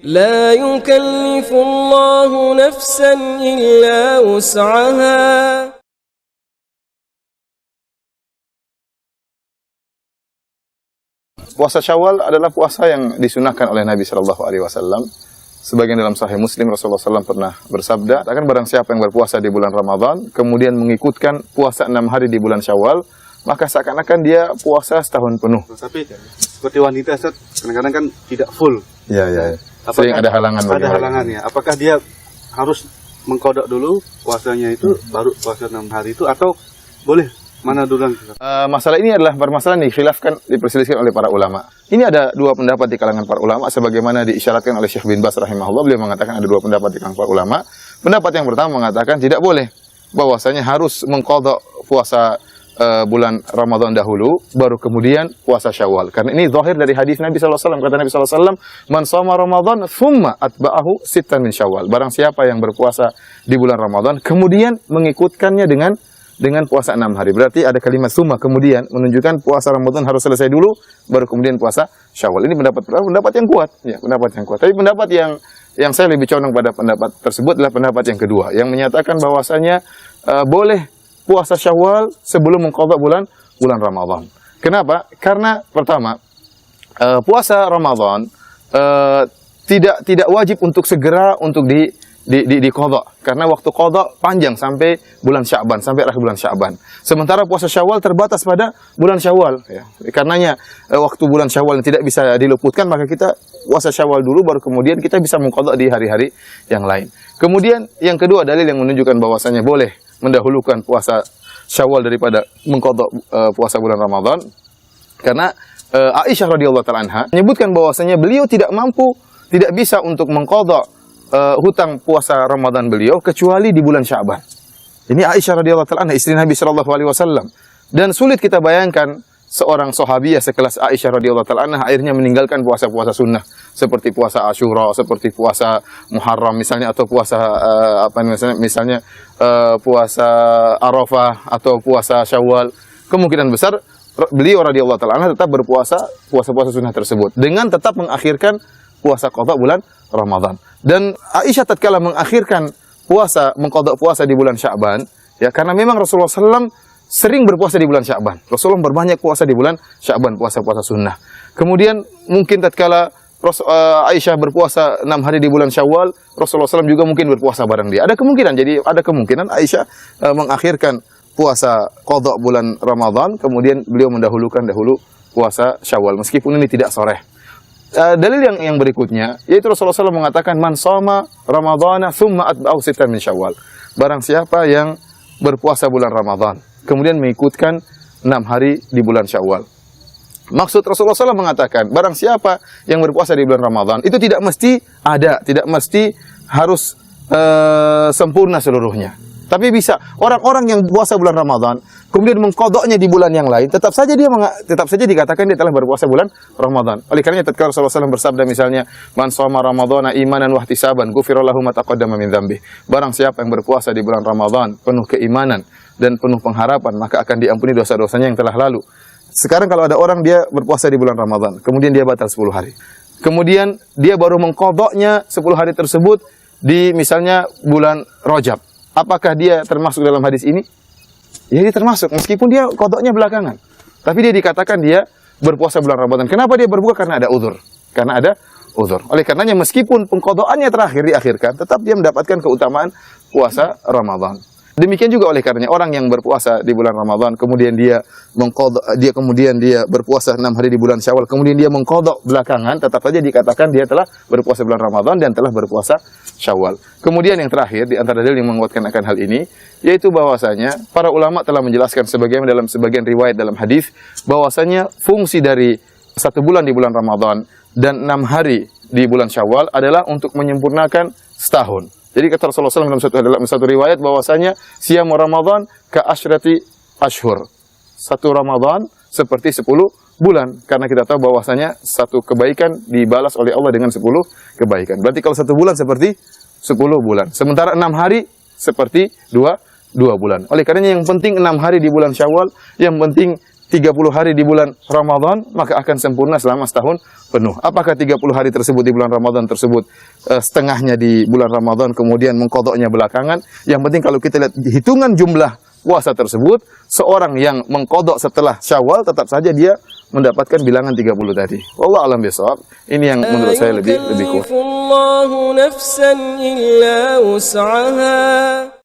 لا يكلف الله نفسا إلا وسعها. Puasa Syawal adalah puasa yang disunahkan oleh Nabi Shallallahu Alaihi Wasallam. Sebagian dalam Sahih Muslim Rasulullah SAW pernah bersabda, akan barang siapa yang berpuasa di bulan Ramadan, kemudian mengikutkan puasa 6 hari di bulan Syawal, maka seakan-akan dia puasa setahun penuh. Tapi seperti wanita, Ustaz, kadang-kadang kan tidak full. Iya. Sering ada halangan. Ada halangannya. Apakah dia harus mengkodok dulu puasanya itu, baru puasa 6 hari itu, atau boleh mana dulu? Masalah ini adalah permasalahan dikhilafkan, diperselisihkan oleh para ulama. Ini ada dua pendapat di kalangan para ulama, sebagaimana diisyaratkan oleh Syekh bin Baz rahimahullah. Beliau mengatakan ada dua pendapat di kalangan para ulama. Pendapat yang pertama mengatakan tidak boleh, bahwasanya harus mengqadha puasa bulan Ramadan dahulu, baru kemudian puasa Syawal. Karena ini zahir dari hadis Nabi SAW. Kata Nabi SAW, man shoma Ramadan, thumma atba'ahu sittan min Syawal. Barang siapa yang berpuasa di bulan Ramadan, kemudian mengikutkannya dengan puasa 6 hari. Berarti ada kalimat summa, kemudian menunjukkan puasa Ramadan harus selesai dulu, baru kemudian puasa Syawal. Ini pendapat yang kuat, ya, pendapat yang kuat. Tapi pendapat yang saya lebih condong pada pendapat tersebut adalah pendapat yang kedua, yang menyatakan bahwasanya boleh puasa Syawal sebelum mengqadha bulan Ramadan. Kenapa? Karena pertama, puasa Ramadan tidak wajib untuk segera untuk diqadha, karena waktu qadha panjang sampai bulan Sya'ban, sampai akhir bulan Sya'ban. Sementara puasa Syawal terbatas pada bulan Syawal, ya. Karenanya waktu bulan Syawal tidak bisa diluputkan, maka kita puasa Syawal dulu, baru kemudian kita bisa mengqadha di hari-hari yang lain. Kemudian yang kedua, dalil yang menunjukkan bahwasanya boleh mendahulukan puasa Syawal daripada mengqadha puasa bulan Ramadan, karena Aisyah radhiyallahu taala anha menyebutkan bahwasanya beliau tidak bisa untuk mengqadha hutang puasa Ramadan beliau kecuali di bulan Sya'ban. Ini Aisyah radhiyallahu taala anha, istri Nabi sallallahu alaihi wasallam. Dan sulit kita bayangkan seorang sahabiah sekelas Aisyah radhiyallahu taala anha akhirnya meninggalkan puasa-puasa sunnah seperti puasa Asyura, seperti puasa Muharram misalnya, atau puasa misalnya puasa Arafah atau puasa Syawal. Kemungkinan besar beliau radhiyallahu taala anha tetap berpuasa puasa-puasa sunnah tersebut dengan tetap mengakhirkan puasa qadha bulan Ramadan. Dan Aisyah tatkala mengakhirkan mengqadha puasa di bulan Sya'ban, ya, karena memang Rasulullah SAW sering berpuasa di bulan Sya'ban. Rasulullah berbanyak puasa di bulan Sya'ban, puasa-puasa sunnah. Kemudian mungkin tatkala Aisyah berpuasa 6 hari di bulan Syawal, Rasulullah SAW juga mungkin berpuasa bareng dia. Ada kemungkinan Aisyah mengakhirkan puasa qadha bulan Ramadan, kemudian beliau mendahulukan puasa Syawal, meskipun ini tidak sharih. Dalil yang berikutnya, yaitu Rasulullah SAW mengatakan, man shoma Ramadana thumma atba'ahu sittan min Syawal. Barang siapa yang berpuasa bulan Ramadan, kemudian mengikutkan 6 hari di bulan Syawal. Maksud Rasulullah SAW mengatakan, barang siapa yang berpuasa di bulan Ramadan, itu tidak mesti harus sempurna seluruhnya. Tapi bisa orang-orang yang puasa bulan Ramadan kemudian mengqadhanya di bulan yang lain, tetap saja dikatakan dia telah berpuasa bulan Ramadan. Oleh karena tatkala Rasulullah SAW bersabda misalnya, man shoma Ramadhana imanan wa ihtisaban ghufira lahu ma taqaddama min dzambi. Barang siapa yang berpuasa di bulan Ramadan penuh keimanan dan penuh pengharapan, maka akan diampuni dosa-dosanya yang telah lalu. Sekarang kalau ada orang dia berpuasa di bulan Ramadan, kemudian dia batal 10 hari. Kemudian dia baru mengqadhanya 10 hari tersebut di misalnya bulan Rajab. Apakah dia termasuk dalam hadis ini? Ya, dia termasuk, meskipun dia qadhanya belakangan. Tapi dia dikatakan dia berpuasa bulan Ramadan. Kenapa dia berbuka? Karena ada uzur. Oleh karenanya meskipun pengqadhaannya terakhir diakhirkan, tetap dia mendapatkan keutamaan puasa Ramadan. Demikian juga oleh karenanya orang yang berpuasa di bulan Ramadan, kemudian dia berpuasa 6 hari di bulan Syawal, kemudian dia mengqadha belakangan, tetap saja dikatakan dia telah berpuasa bulan Ramadan dan telah berpuasa Syawal. Kemudian yang terakhir di antara dalil yang menguatkan akan hal ini, yaitu bahwasanya para ulama telah menjelaskan sebagaimana dalam sebagian riwayat dalam hadis, bahwasanya fungsi dari 1 bulan di bulan Ramadan dan 6 hari di bulan Syawal adalah untuk menyempurnakan setahun. Jadi kata Rasulullah SAW dalam satu riwayat bahwasanya siyamu Ramadan ka asyrati ashhur. 1 Ramadan seperti 10 bulan, karena kita tahu bahwasanya satu kebaikan dibalas oleh Allah dengan 10 kebaikan. Berarti kalau 1 bulan seperti 10 bulan. Sementara 6 hari seperti 2 bulan. Oleh karenanya yang penting 6 hari di bulan Syawal, yang penting 30 hari di bulan Ramadan, maka akan sempurna selama setahun penuh. Apakah 30 hari tersebut di bulan Ramadan tersebut setengahnya di bulan Ramadan, kemudian mengkodoknya belakangan? Yang penting kalau kita lihat hitungan jumlah puasa tersebut, seorang yang mengkodok setelah Syawal tetap saja dia mendapatkan bilangan 30 tadi. Wallahu a'lam bishawab. Ini yang menurut saya lebih kuat. Allahu nafsan illa wus'aha.